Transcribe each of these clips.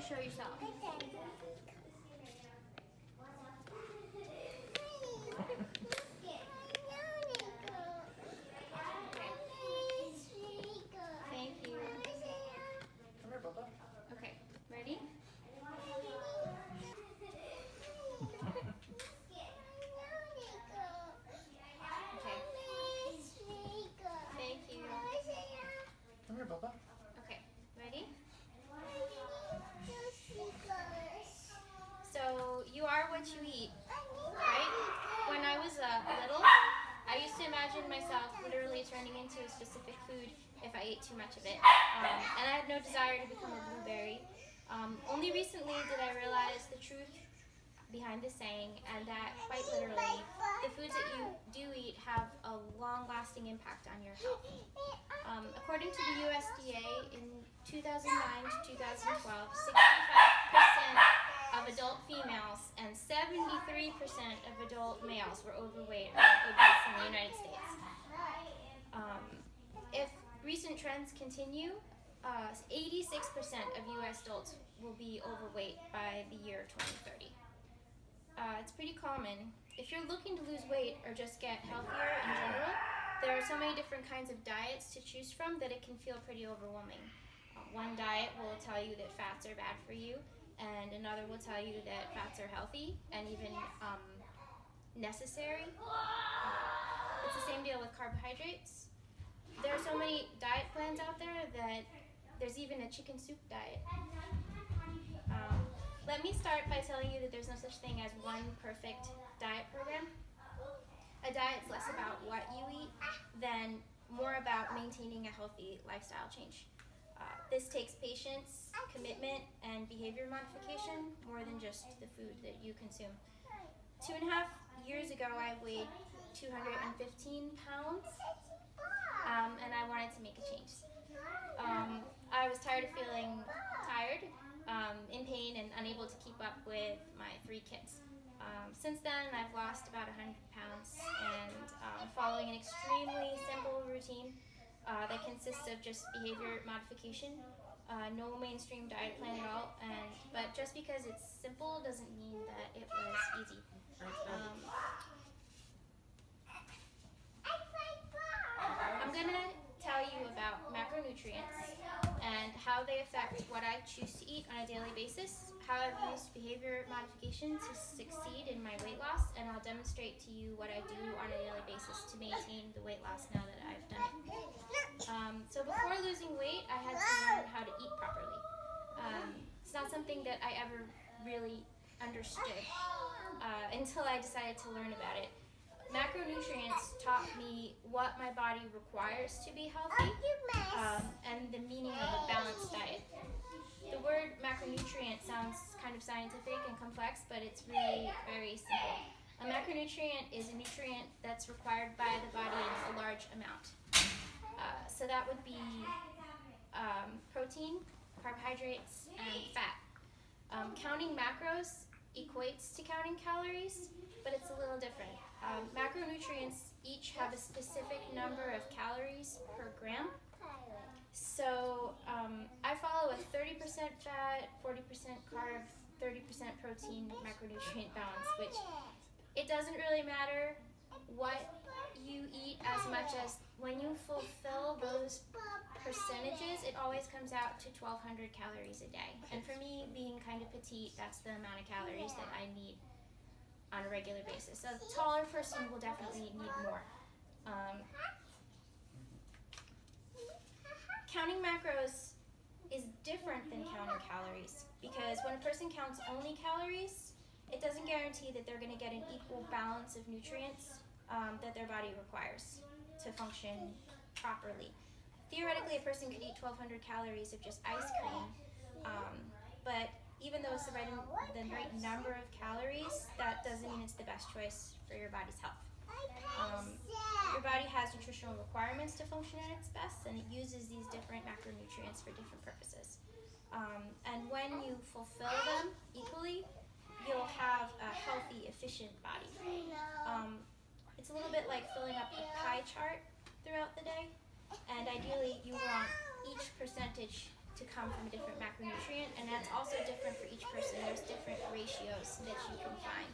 you show yourself? Thank you. Come here, Papa. Okay, ready? Okay. Thank you. Come here, Papa. Okay, ready? So you are what you eat, right? When I was little, I used to imagine myself literally turning into a specific food if I ate too much of it. And I had no desire to become a blueberry. Only recently did I realize the truth behind the saying, and that quite literally, the foods that you do eat have a long-lasting impact on your health. According to the USDA, in 2009 to 2012, 65% of adult females and 73% of adult males were overweight or obese in the United States. If recent trends continue, 86% of U.S. adults will be overweight by the year 2030. It's pretty common. If you're looking to lose weight or just get healthier in general, there are so many different kinds of diets to choose from that it can feel pretty overwhelming. One diet will tell you that fats are bad for you, and another will tell you that fats are healthy and even necessary. It's the same deal with carbohydrates. There are so many diet plans out there that there's even a chicken soup diet. Let me start by telling you that there's no such thing as one perfect diet program. A diet's less about what you eat than more about maintaining a healthy lifestyle change. This takes patience, commitment, and behavior modification more than just the food that you consume. 2.5 years ago, I weighed 215 pounds, and I wanted to make a change. I was tired of feeling tired, in pain, and unable to keep up with my 3 kids. Since then, I've lost about 100 pounds and following an extremely simple routine that consists of just behavior modification, no mainstream diet plan at all, but just because it's simple doesn't mean that it was easy. I'm going to tell you about macronutrients and how they affect what I choose to eat on a daily basis, how I've used behavior modification to succeed in my weight loss, and I'll demonstrate to you what I do on a daily basis to maintain the weight loss now that I've done it. So before losing weight, I had to learn how to eat properly. It's not something that I ever really understood until I decided to learn about it. Macronutrients taught me what my body requires to be healthy, and the meaning of a balanced diet. The word macronutrient sounds kind of scientific and complex, but it's really very simple. A macronutrient is a nutrient that's required by the body in a large amount. So that would be protein, carbohydrates, and fat. Counting macros equates to counting calories, but it's a little different. Macronutrients each have a specific number of calories per gram. So I follow a 30% fat, 40% carb, 30% protein macronutrient balance, which it doesn't really matter what you eat as much as when you fulfill those percentages, it always comes out to 1,200 calories a day. And for me, being kind of petite, that's the amount of calories that I need on a regular basis. A taller person will definitely need more. Counting macros is different than counting calories because when a person counts only calories, it doesn't guarantee that they're going to get an equal balance of nutrients that their body requires to function properly. Theoretically, a person could eat 1,200 calories of just ice cream, but even though it's the right number of calories, that doesn't mean it's the best choice for your body's health. Your body has nutritional requirements to function at its best, and it uses these different macronutrients for different purposes. And when you fulfill them equally, you'll have a healthy, efficient body. It's a little bit like filling up a pie chart throughout the day, and ideally you want each percentage to to come from a different macronutrient, and that's also different for each person. There's different ratios that you can find.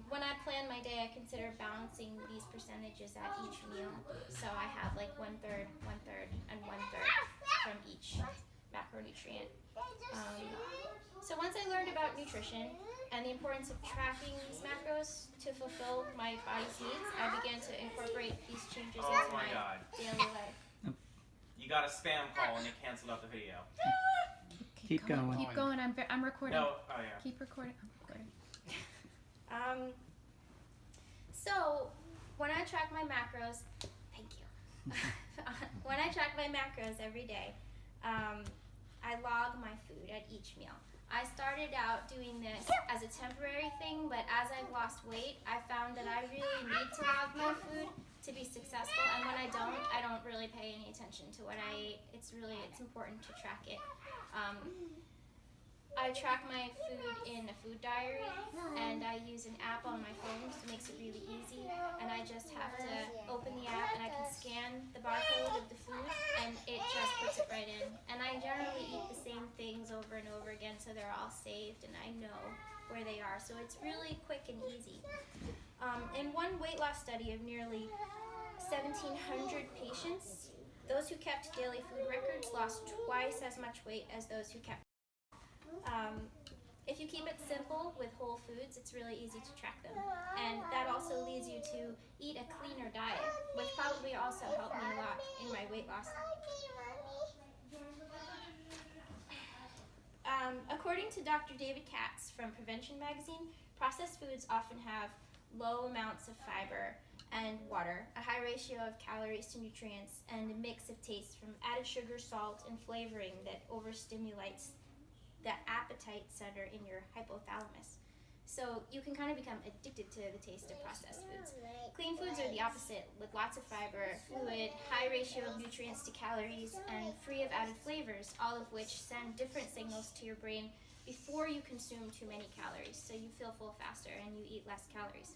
When I plan my day, I consider balancing these percentages at each meal. So I have like 1/3, 1/3, and 1/3 from each macronutrient. So once I learned about nutrition and the importance of tracking these macros to fulfill my body's needs, I began to incorporate these changes into my daily life. You got a spam call and they canceled out the video. Keep going. Keep going. I'm recording. No, oh yeah. Keep recording. I'm recording. So when I track my macros, thank you. When I track my macros every day, I log my food at each meal. I started out doing this as a temporary thing, but as I've lost weight, I found that I really need to log my food to be successful, and when I don't really pay any attention to what I ate. It's important to track it. I track my food in a food diary, and I use an app on my phone, so it makes it really easy. And I just have to open the app, and I can scan the barcode of the food, and it just puts it right in. And I generally eat the same things over and over again, so they're all saved, and I know where they are. So it's really quick and easy. In one weight loss study of nearly 1,700 patients, those who kept daily food records lost twice as much weight as those who kept. If you keep it simple with whole foods, it's really easy to track them. And that also leads you to eat a cleaner diet, which probably also helped me a lot in my weight loss. According to Dr. David Katz from Prevention Magazine, processed foods often have low amounts of fiber and water, a high ratio of calories to nutrients, and a mix of tastes from added sugar, salt, and flavoring that overstimulates the appetite center in your hypothalamus. So you can kind of become addicted to the taste of processed foods. Clean foods are the opposite, with lots of fiber, fluid, high ratio of nutrients to calories, and free of added flavors, all of which send different signals to your brain before you consume too many calories, so you feel full faster and you eat less calories.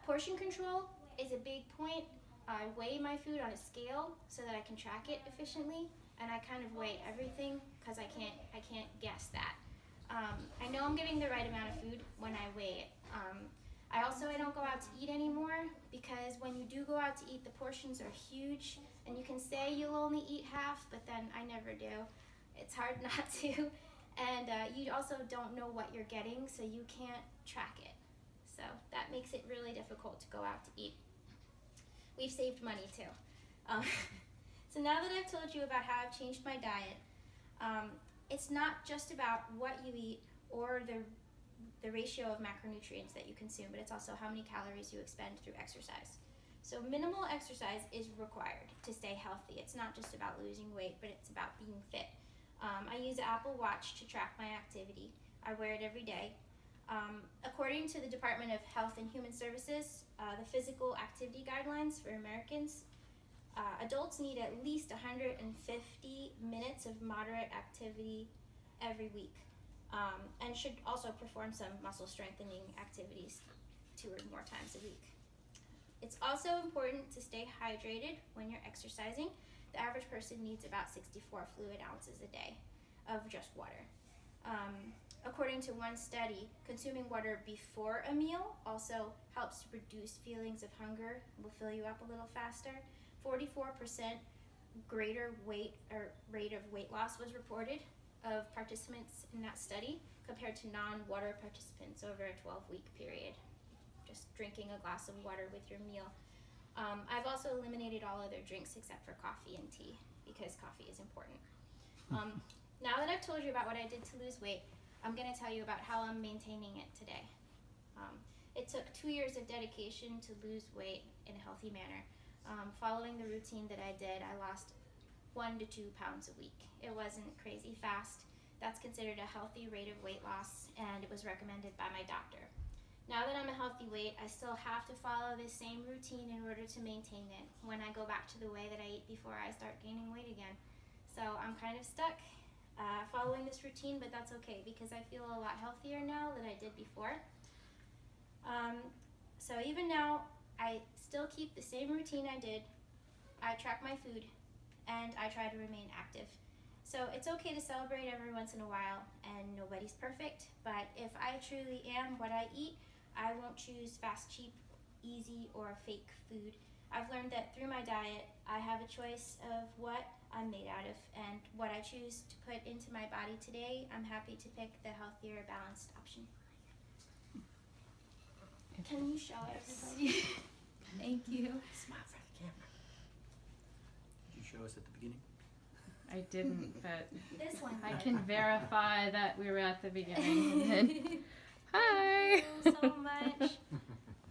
Portion control is a big point. I weigh my food on a scale so that I can track it efficiently, and I kind of weigh everything because I can't guess that. I know I'm getting the right amount of food when I weigh it. I don't go out to eat anymore, because when you do go out to eat, the portions are huge, and you can say you'll only eat half, but then I never do. It's hard not to, and you also don't know what you're getting, so you can't track it. So that makes it really difficult to go out to eat. We've saved money too. So now that I've told you about how I've changed my diet, it's not just about what you eat or the ratio of macronutrients that you consume, but it's also how many calories you expend through exercise. So minimal exercise is required to stay healthy. It's not just about losing weight, but it's about being fit. I use an Apple Watch to track my activity. I wear it every day. According to the Department of Health and Human Services, the physical activity guidelines for Americans, adults need at least 150 minutes of moderate activity every week, and should also perform some muscle strengthening activities 2 or more times a week. It's also important to stay hydrated when you're exercising. The average person needs about 64 fluid ounces a day of just water. According to one study, consuming water before a meal also helps to reduce feelings of hunger, will fill you up a little faster. 44% greater rate of weight loss was reported of participants in that study compared to non-water participants over a 12-week period, just drinking a glass of water with your meal. I've also eliminated all other drinks except for coffee and tea, because coffee is important. Now that I've told you about what I did to lose weight, I'm going to tell you about how I'm maintaining it today. It took 2 years of dedication to lose weight in a healthy manner. Following the routine that I did, I lost 1 to 2 pounds a week. It wasn't crazy fast. That's considered a healthy rate of weight loss, and it was recommended by my doctor. Now that I'm a healthy weight, I still have to follow this same routine in order to maintain it when I go back to the way that I ate before I start gaining weight again. So I'm kind of stuck following this routine, but that's okay because I feel a lot healthier now than I did before. So even now, I still keep the same routine I did. I track my food, and I try to remain active. So it's okay to celebrate every once in a while, and nobody's perfect, but if I truly am what I eat, I won't choose fast, cheap, easy, or fake food. I've learned that through my diet, I have a choice of what I'm made out of, and what I choose to put into my body today, I'm happy to pick the healthier, balanced option. Can you show everybody? Thank you. Smile for the camera. Did you show us at the beginning? I didn't, but This one. I can verify that we were at the beginning. And then, hi. Thank you so much.